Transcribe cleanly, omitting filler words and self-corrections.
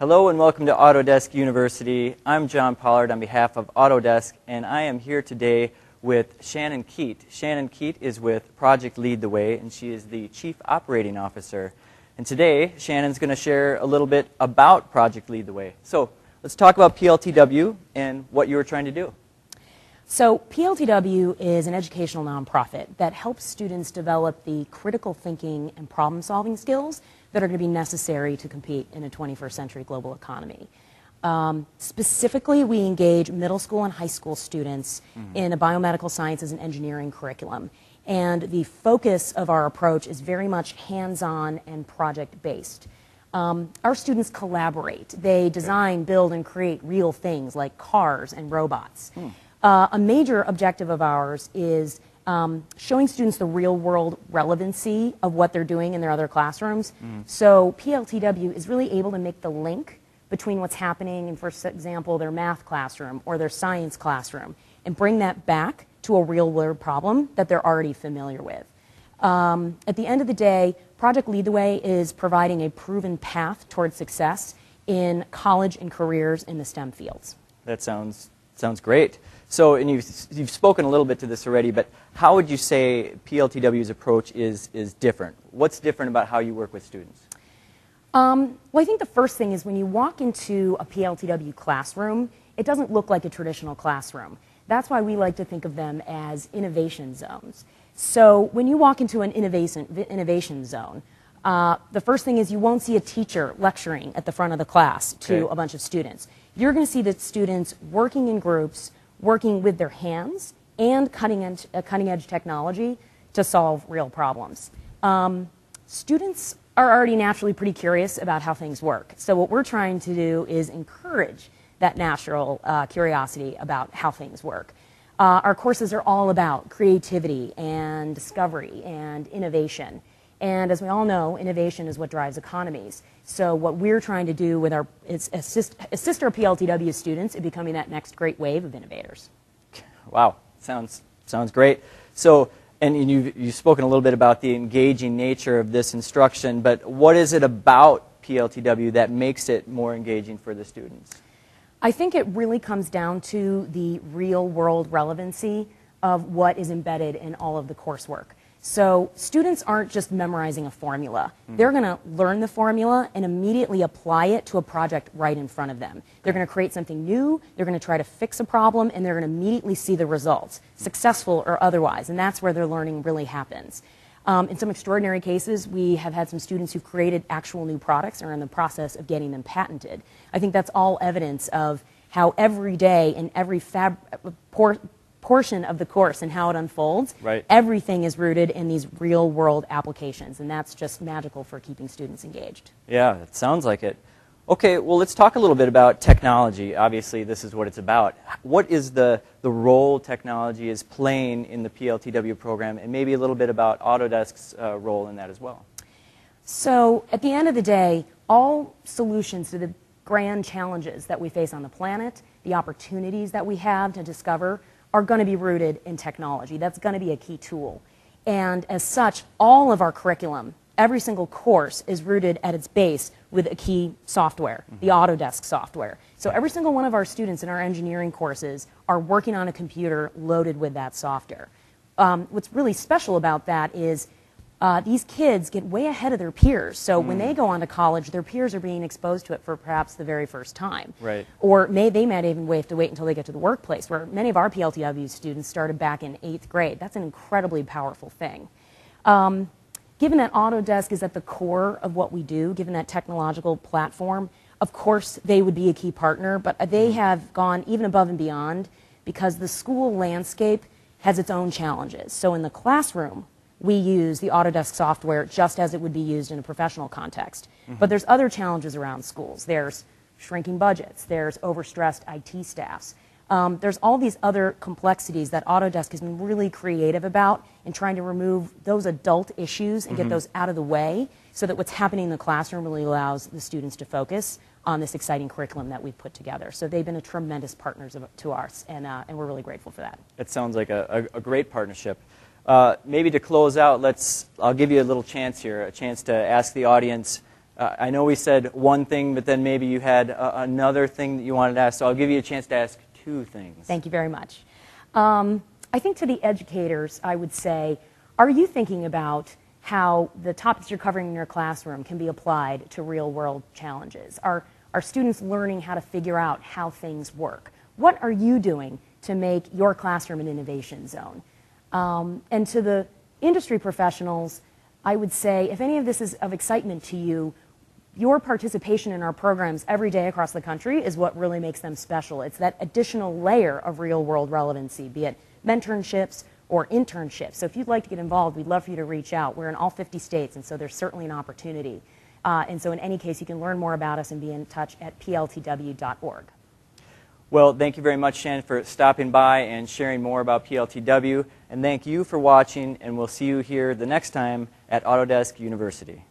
Hello and welcome to Autodesk University. I'm John Pollard on behalf of Autodesk, and I am here today with Shannon Kete. Shannon Kete is with Project Lead the Way, and she is the Chief Operating Officer. And today, Shannon's going to share a little bit about Project Lead the Way. So let's talk about PLTW and what you were trying to do. So PLTW is an educational nonprofit that helps students develop the critical thinking and problem-solving skills that are going to be necessary to compete in a 21st century global economy. Specifically, we engage middle school and high school students in a biomedical sciences and engineering curriculum. And the focus of our approach is very much hands-on and project-based. Our students collaborate. They design, build, and create real things like cars and robots. A major objective of ours is showing students the real-world relevancy of what they're doing in their other classrooms. So PLTW is really able to make the link between what's happening in, for example, their math classroom or their science classroom and bring that back to a real-world problem that they're already familiar with. At the end of the day, Project Lead the Way is providing a proven path towards success in college and careers in the STEM fields. That sounds great. So, and you've spoken a little bit to this already, but how would you say PLTW's approach is different? What's different about how you work with students? Well, I think the first thing is when you walk into a PLTW classroom, it doesn't look like a traditional classroom. That's why we like to think of them as innovation zones. So when you walk into an innovation zone, the first thing is you won't see a teacher lecturing at the front of the class to a bunch of students. You're going to see the students working in groups, working with their hands and cutting-edge technology to solve real problems. Students are already naturally pretty curious about how things work. So what we're trying to do is encourage that natural curiosity about how things work. Our courses are all about creativity and discovery and innovation. And as we all know, innovation is what drives economies. So what we're trying to do with is assist our PLTW students in becoming that next great wave of innovators. Wow, sounds great. So, and you've spoken a little bit about the engaging nature of this instruction, but what is it about PLTW that makes it more engaging for the students? I think it really comes down to the real-world relevancy of what is embedded in all of the coursework. So students aren't just memorizing a formula. They're going to learn the formula and immediately apply it to a project right in front of them. They're going to create something new, they're going to try to fix a problem, and they're going to immediately see the results, successful or otherwise, and that's where their learning really happens. In some extraordinary cases, we have had some students who've created actual new products and are in the process of getting them patented. I think that's all evidence of how every day in every portion of the course and how it unfolds, everything is rooted in these real-world applications, and that's just magical for keeping students engaged. Yeah, it sounds like it. Okay, well, let's talk a little bit about technology. Obviously, this is what it's about. What is the role technology is playing in the PLTW program, and maybe a little bit about Autodesk's role in that as well? So, at the end of the day, all solutions to the grand challenges that we face on the planet, the opportunities that we have to discover, are going to be rooted in technology. That's going to be a key tool. And as such, all of our curriculum, every single course is rooted at its base with a key software, the Autodesk software. So every single one of our students in our engineering courses are working on a computer loaded with that software. What's really special about that is these kids get way ahead of their peers. So when they go on to college, their peers are being exposed to it for perhaps the very first time. Or they might even have to wait until they get to the workplace, where many of our PLTW students started back in 8th grade. That's an incredibly powerful thing. Given that Autodesk is at the core of what we do, given that technological platform, of course they would be a key partner, but they have gone even above and beyond because the school landscape has its own challenges. So in the classroom, we use the Autodesk software just as it would be used in a professional context. But there's other challenges around schools. There's shrinking budgets. There's overstressed IT staffs. There's all these other complexities that Autodesk has been really creative about in trying to remove those adult issues and get those out of the way so that what's happening in the classroom really allows the students to focus on this exciting curriculum that we've put together. So they've been a tremendous partners to ours, and we're really grateful for that. It sounds like a great partnership. Maybe to close out, I'll give you a little chance here, a chance to ask the audience I know we said one thing, but then maybe you had another thing that you wanted to ask, so I'll give you a chance to ask two things. Thank you very much. I think to the educators, I would say, are you thinking about how the topics you're covering in your classroom can be applied to real-world challenges? Are students learning how to figure out how things work? What are you doing to make your classroom an innovation zone? And to the industry professionals, I would say, if any of this is of excitement to you, your participation in our programs every day across the country is what really makes them special. It's that additional layer of real-world relevancy, be it mentorships or internships. So if you'd like to get involved, we'd love for you to reach out. We're in all 50 states, and so there's certainly an opportunity. And so in any case, you can learn more about us and be in touch at pltw.org. Well, thank you very much, Shannon, for stopping by and sharing more about PLTW. And thank you for watching, and we'll see you here the next time at Autodesk University.